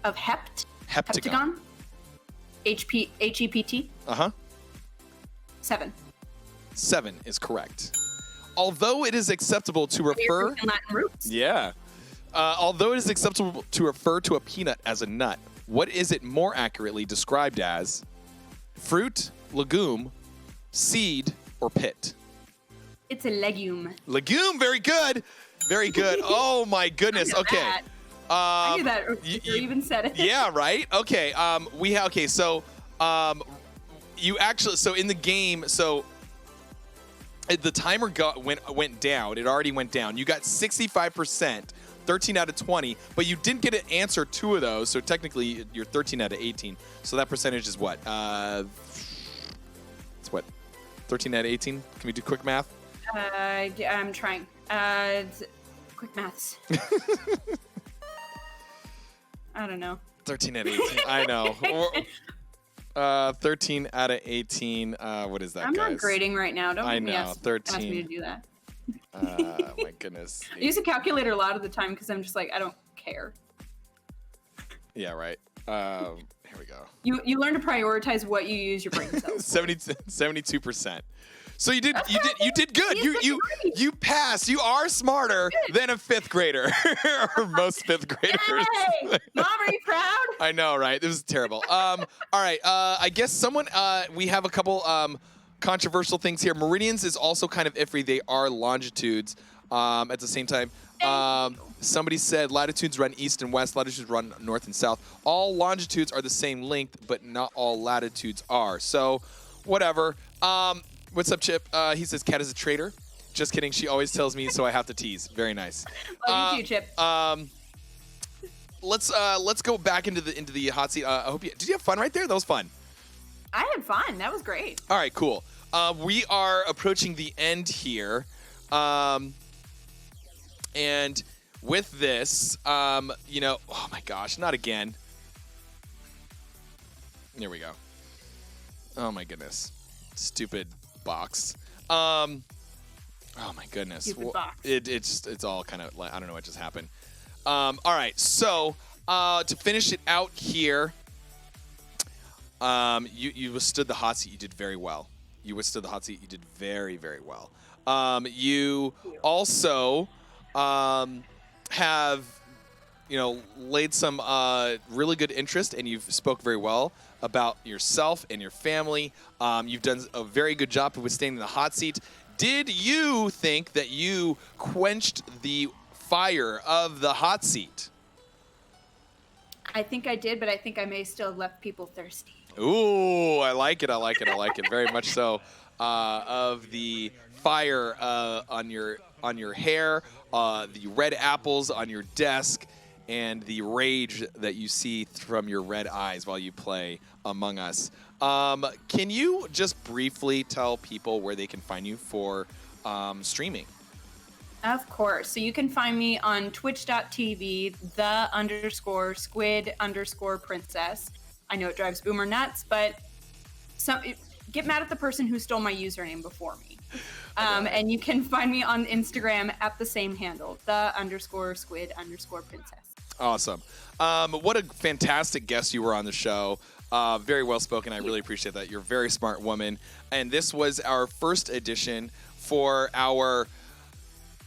B: Of hept?
A: Heptagon.
B: H-E-P-T?
A: Uh-huh.
B: 7.
A: 7 is correct. Although it is acceptable to refer...
B: Latin roots.
A: Yeah. Although it is acceptable to refer to a peanut as a nut, what is it more accurately described as? Fruit, legume, seed, or pit?
B: It's a legume.
A: Legume, very good. Very good. Oh my goodness. Okay.
B: That. I knew that before you even said it.
A: Yeah, right? Okay. You actually, so in the game, the timer went down. It already went down. You got 65%, 13 out of 20, but you didn't get to answer 2 of those, so technically you're 13 out of 18. So that percentage is what? It's what? 13 out of 18? Can we do quick math?
B: I'm trying. Quick maths. I don't know.
A: 13 out of 18. I know. 13 out of 18. What is that,
B: I'm
A: guys?
B: not grading right now. Don't
A: I
B: make me
A: know.
B: ask
A: 13.
B: me to do that.
A: My goodness.
B: I use a calculator a lot of the time because I'm just like, I don't care.
A: Yeah, right. Here we go.
B: You learn to prioritize what you use your brain cells.
A: 72%. So you did good. You passed. You are smarter than a 5th grader, or most 5th graders.
B: Hey, Mom, are you proud?
A: I know, right? This is terrible. All right. I guess we have a couple controversial things here. Meridians is also kind of iffy. They are longitudes. At the same time, somebody said latitudes run east and west. Latitudes run north and south. All longitudes are the same length, but not all latitudes are. So, whatever. What's up, Chip? He says Kat is a traitor. Just kidding. She always tells me, so I have to tease. Very nice.
B: Love you too, Chip.
A: Let's go back into the hot seat. I hope did you have fun right there? That was fun.
B: I had fun. That was great.
A: All right, cool. We are approaching the end here, and with this, oh my gosh, not again. There we go. Oh my goodness, stupid box. Oh my goodness.
B: Stupid box.
A: It's all kind of like, I don't know what just happened. All right, so to finish it out here, you withstood the hot seat. You did very well. You withstood the hot seat. You did very, very well. You also have laid some really good interest, and you've spoke very well about yourself and your family. You've done a very good job of withstanding the hot seat. Did you think that you quenched the fire of the hot seat?
B: I think I did, but I think I may still have left people thirsty.
A: Ooh, I like it. I like it. I like it very much so. Of the fire on your hair, the red apples on your desk, and the rage that you see from your red eyes while you play Among Us. Can you just briefly tell people where they can find you for streaming?
B: Of course. So you can find me on twitch.tv, _squid _princess. I know it drives Boomer nuts, but get mad at the person who stole my username before me. And you can find me on Instagram at the same handle, _squid _princess.
A: Awesome. What a fantastic guest you were on the show. Very well spoken. I really appreciate that. You're a very smart woman. And this was our first edition for our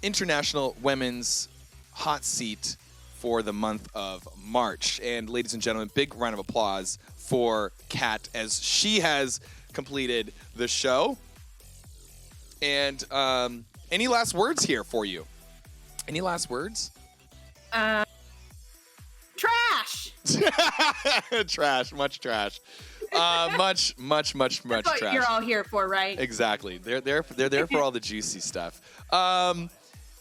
A: International Women's Hot Seat for the month of March. And ladies and gentlemen, big round of applause for Kat as she has completed the show. And any last words here for you? Any last words?
B: Trash!
A: Trash, much trash. Much
B: That's what
A: trash.
B: you're all here for, right?
A: Exactly. They're there for all the juicy stuff.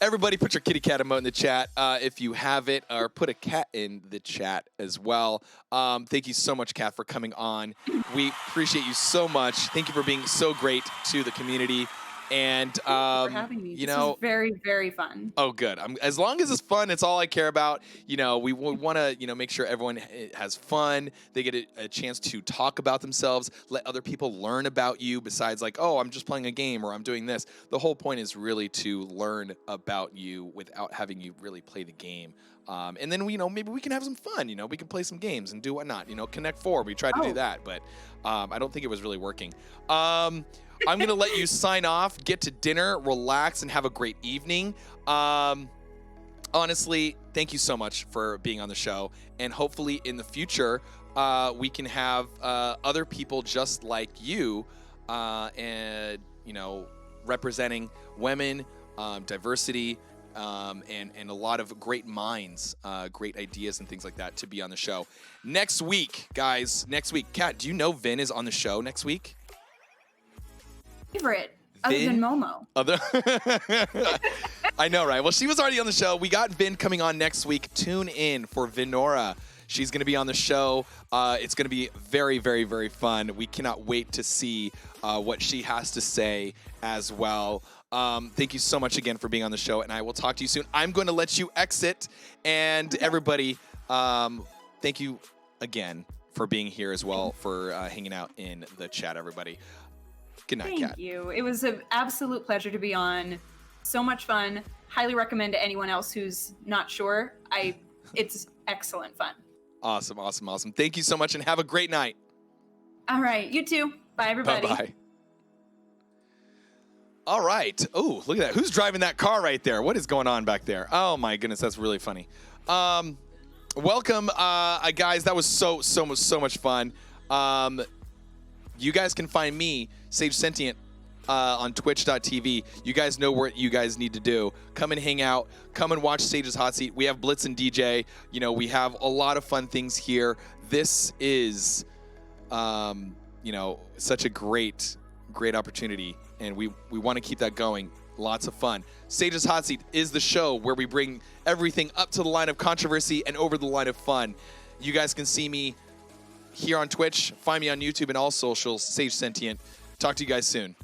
A: Everybody put your kitty cat emote in the chat if you have it, or put a cat in the chat as well. Thank you so much, Kat, for coming on. We appreciate you so much. Thank you for being so great to the community. And
B: Thank you for having me. This was very, very fun.
A: Oh, good. As long as it's fun, it's all I care about. We want to, make sure everyone has fun. They get a chance to talk about themselves, let other people learn about you besides like, oh, I'm just playing a game or I'm doing this. The whole point is really to learn about you without having you really play the game. And then, maybe we can have some fun. We can play some games and do whatnot. Connect 4. We tried to do that, but I don't think it was really working. I'm going to let you sign off, get to dinner, relax, and have a great evening. Honestly, thank you so much for being on the show. And hopefully in the future, we can have other people just like you and, representing women, diversity, and a lot of great minds, great ideas and things like that to be on the show. Next week, guys, Kat, do you know Vin is on the show next week?
B: Favorite other than Momo.
A: I know, right? Well, she was already on the show. We got Vin coming on next week. Tune in for Vinora. She's going to be on the show. It's going to be very, very, very fun. We cannot wait to see what she has to say as well. Thank you so much again for being on the show, and I will talk to you soon. I'm going to let you exit, and everybody, thank you again for being here as well, for hanging out in the chat, everybody. Good night, Kat.
B: Thank you. It was an absolute pleasure to be on. So much fun. Highly recommend to anyone else who's not sure. It's excellent fun.
A: Awesome. Thank you so much, and have a great night.
B: All right. You too. Bye, everybody.
A: Bye-bye. All right. Oh, look at that. Who's driving that car right there? What is going on back there? Oh, my goodness. That's really funny. Welcome, guys. That was so much fun. You guys can find me, Sage Sentient, on twitch.tv. You guys know what you guys need to do. Come and hang out. Come and watch Sage's Hot Seat. We have Blitz and DJ. We have a lot of fun things here. This is, such a great opportunity, and we want to keep that going. Lots of fun. Sage's Hot Seat is the show where we bring everything up to the line of controversy and over the line of fun. You guys can see me here on Twitch. Find me on YouTube and all socials, Sage Sentient. Talk to you guys soon.